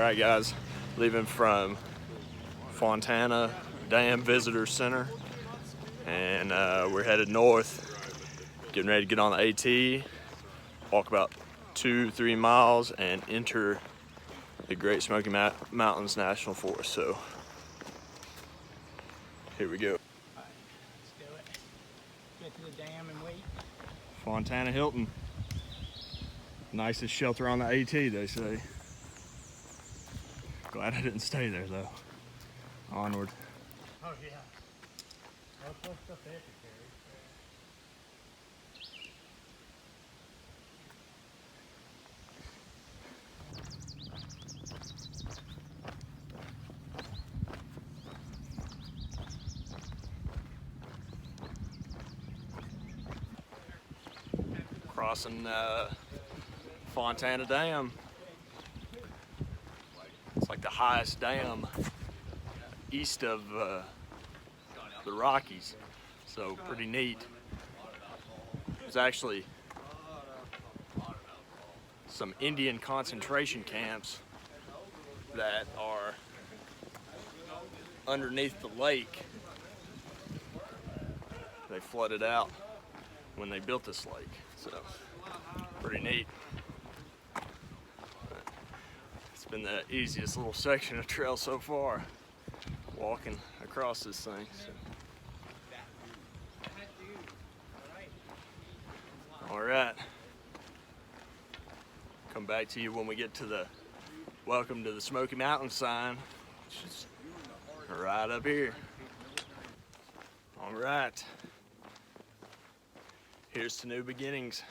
Alright guys, leaving from Fontana Dam Visitor Center, and we're headed north, getting ready to get on the AT, walk about 2-3 miles and enter the Great Smoky Mountains National Forest. So here we go. Alright, let's do it. Get to the dam and wait. Fontana Hilton. Nicest shelter on the AT, they say. Glad I didn't stay there though. Onward. Oh yeah. All close stuff there to carry. Crossing Fontana Dam. It's like the highest dam east of the Rockies, so pretty neat. There's actually some Indian concentration camps that are underneath the lake. They flooded out when they built this lake, so pretty neat. It's been the easiest little section of trail so far, walking across this thing. So. All right, come back to you when we get to the welcome to the Smoky Mountains sign, which is right up here. All right, here's to new beginnings.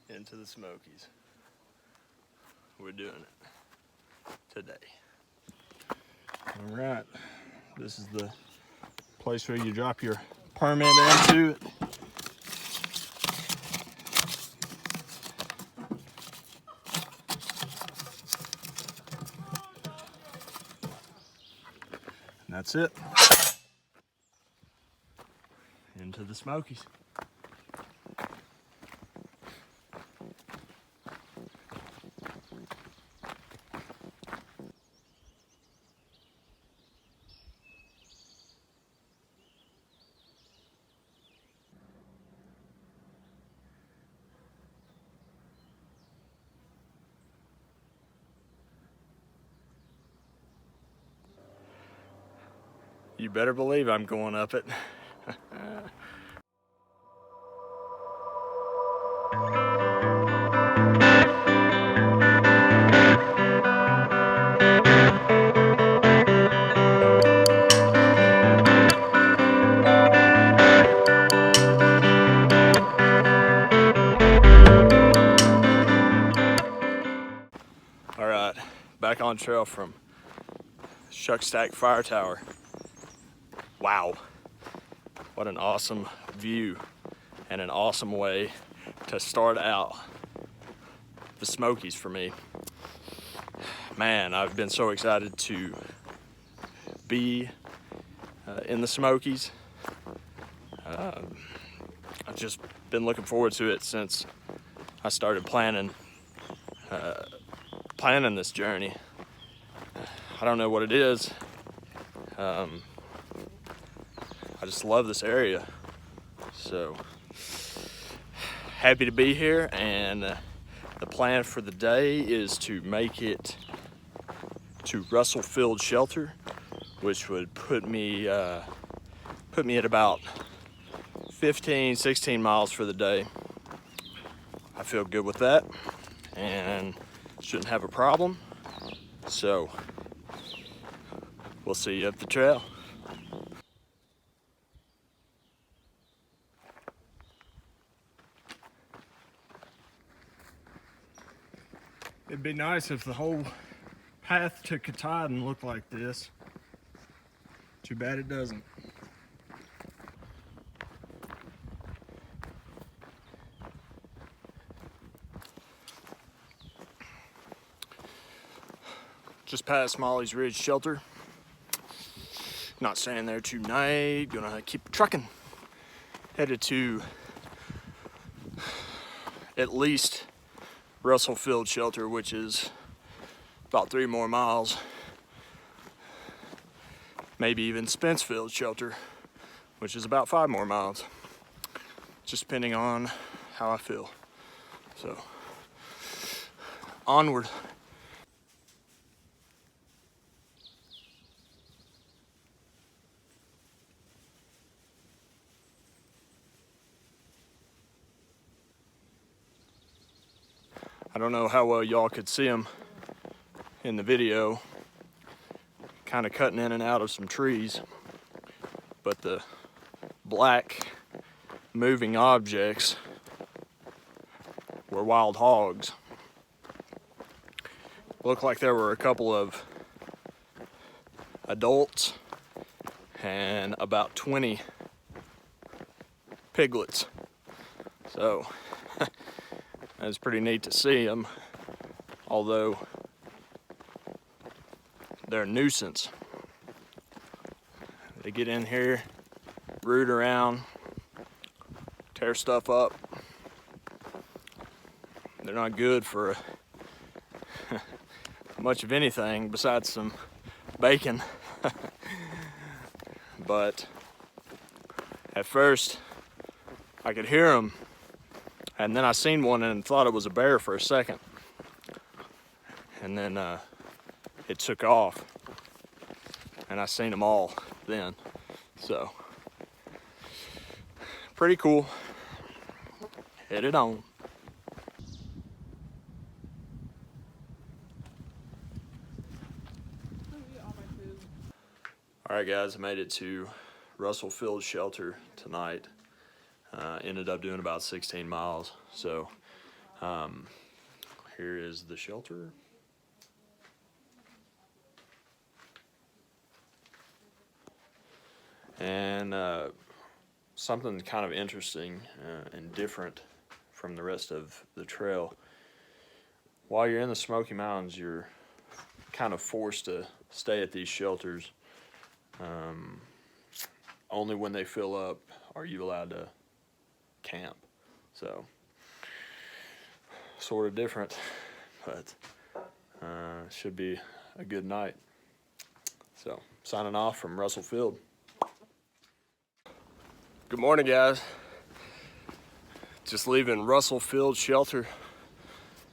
Into the Smokies. We're doing it today. All right, this is the place where you drop your permit into it. And that's it. Into the Smokies. You better believe I'm going up it. All right, back on trail from Shuckstack Fire Tower. Wow, what an awesome view and an awesome way to start out the Smokies for me. Man, I've been so excited to be in the Smokies. I've just been looking forward to it since I started planning this journey. I don't know what it is. I just love this area, so happy to be here. And the plan for the day is to make it to Russell Field Shelter, which would put me at about 15-16 miles for the day. I feel good with that and shouldn't have a problem, so we'll see you up the trail. It'd be nice if the whole path to Katahdin looked like this. Too bad it doesn't. Just past Molly's Ridge Shelter. Not staying there tonight, gonna keep trucking. Headed to at least Russell Field Shelter, which is about 3 more miles. Maybe even Spence Field Shelter, which is about 5 more miles. Just depending on how I feel. So, onward. I don't know how well y'all could see them in the video, kind of cutting in and out of some trees, but the black moving objects were wild hogs. Looked like there were a couple of adults and about 20 piglets. So it's pretty neat to see them, although they're a nuisance. They get in here, root around, tear stuff up. They're not good for much of anything besides some bacon. But at first I could hear them, and then I seen one and thought it was a bear for a second, and then it took off and I seen them all then. So pretty cool. Headed on. All right, guys, I made it to Russell Field Shelter tonight. Ended up doing about 16 miles. So here is the shelter. And something kind of interesting and different from the rest of the trail. While you're in the Smoky Mountains, you're kind of forced to stay at these shelters. Only when they fill up are you allowed to camp. So, sort of different, but should be a good night. So, signing off from Russell Field. Good morning, guys. Just leaving Russell Field Shelter,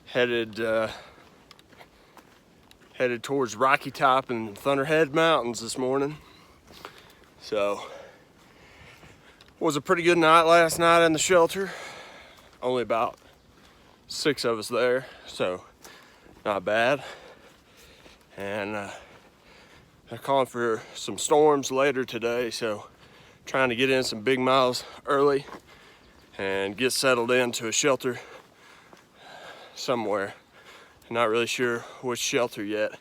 headed towards Rocky Top and Thunderhead Mountains this morning. So, was a pretty good night last night in the shelter. Only about 6 of us there, so not bad. And they're calling for some storms later today, so trying to get in some big miles early and get settled into a shelter somewhere. Not really sure which shelter yet.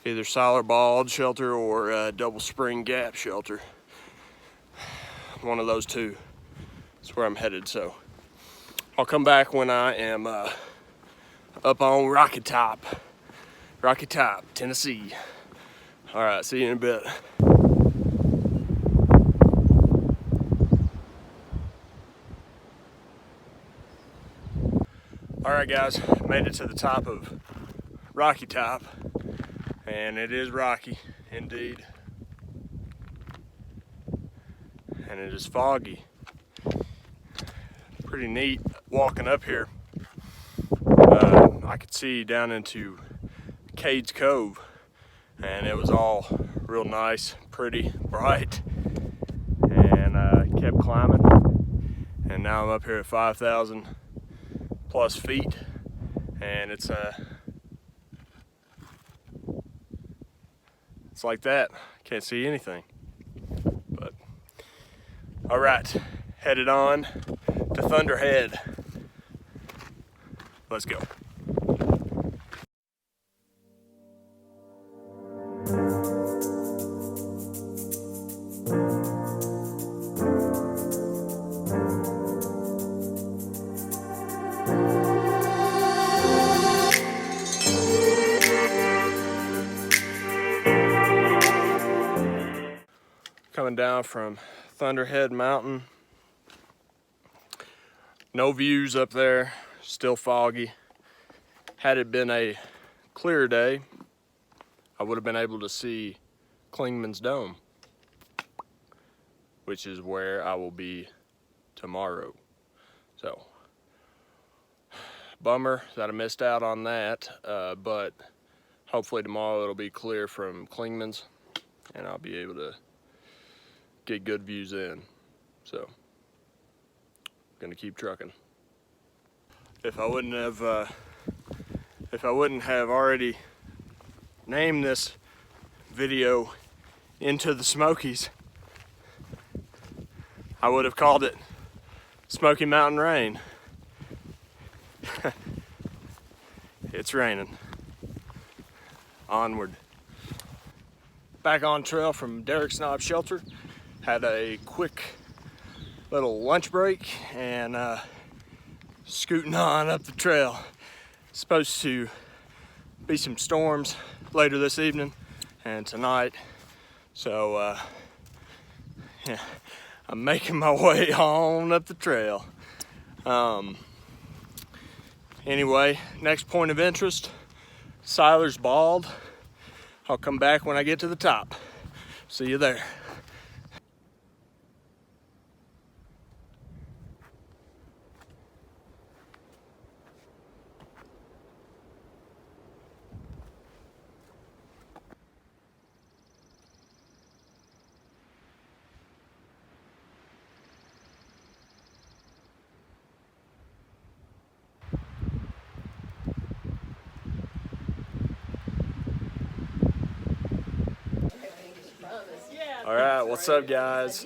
Either Siler Bald shelter or Double Spring Gap shelter. One of those two is where I'm headed. So I'll come back when I am up on Rocky Top, Tennessee. All right, see you in a bit. All right, guys, made it to the top of Rocky Top, and it is rocky indeed, and it is foggy. Pretty neat walking up here. I could see down into Cade's Cove, and it was all real nice, pretty, bright, and kept climbing, and now I'm up here at 5,000 plus feet, and it's like that. Can't see anything. But all right, headed on to Thunderhead. Let's go. Coming down from Thunderhead Mountain. No views up there. still foggy. Had it been a clear day, I would have been able to see Clingman's Dome, which is where I will be tomorrow. So, bummer that I missed out on that, but hopefully tomorrow it'll be clear from Clingman's and I'll be able to get good views in. So, gonna keep trucking. If I wouldn't have already named this video Into the Smokies, I would have called it Smoky Mountain Rain. It's raining. Onward. Back on trail from Derrick's Knob Shelter. Had a quick little lunch break and scooting on up the trail. Supposed to be some storms later this evening and tonight. So yeah, I'm making my way on up the trail. Anyway, next point of interest, Siler's Bald. I'll come back when I get to the top. See you there. All right, what's up, guys?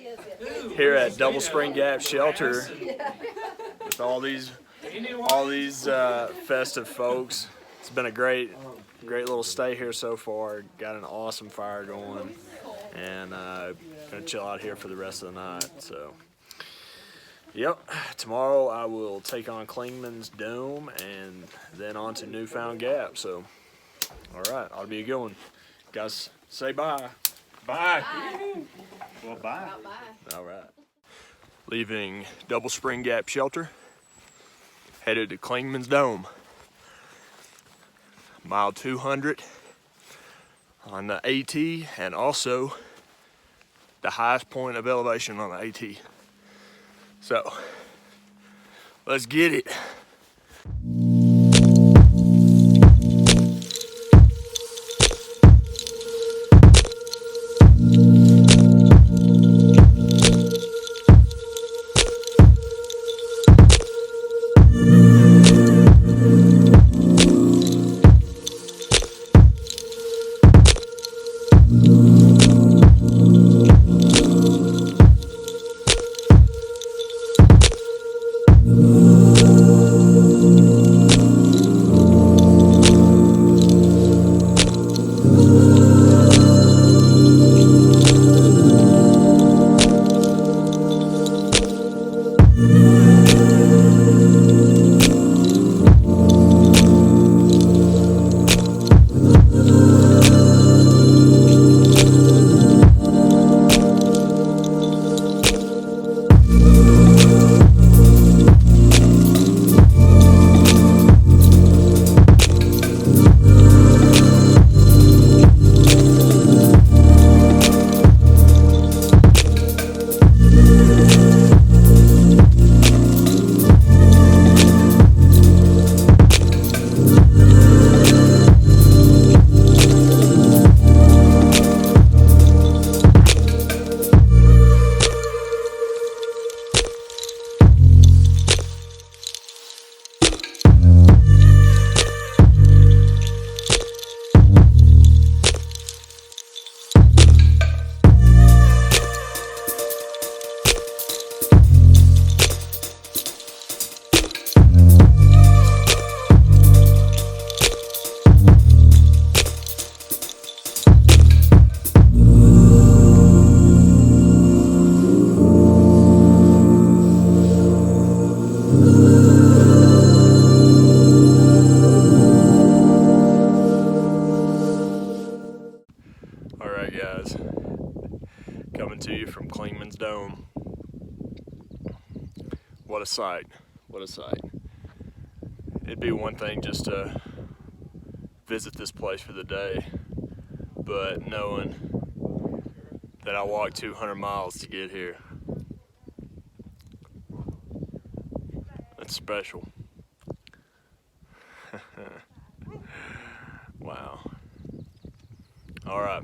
Here at Double Spring Gap Shelter with all these festive folks. It's been a great little stay here so far. Got an awesome fire going, and gonna chill out here for the rest of the night. So, yep. Tomorrow I will take on Clingman's Dome and then on to NewFound Gap. So, all right, ought to be a good one. Guys, say bye. Bye. Well, bye. All right. Leaving Double Spring Gap Shelter, headed to Clingman's Dome. Mile 200 on the AT, and also the highest point of elevation on the AT. So, let's get it. Coming to you from Clingman's Dome. What a sight, what a sight. it'd be one thing just to visit this place for the day, but knowing that I walked 200 miles to get here, that's special. Wow. All right,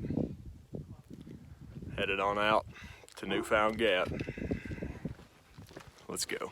headed on out to NewFound Gap. Let's go.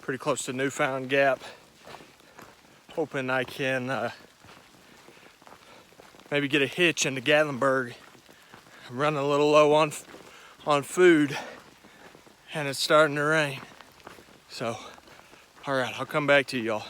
Pretty close to NewFound Gap. Hoping I can maybe get a hitch into Gatlinburg. I'm running a little low on food, and it's starting to rain. So, all right, I'll come back to y'all.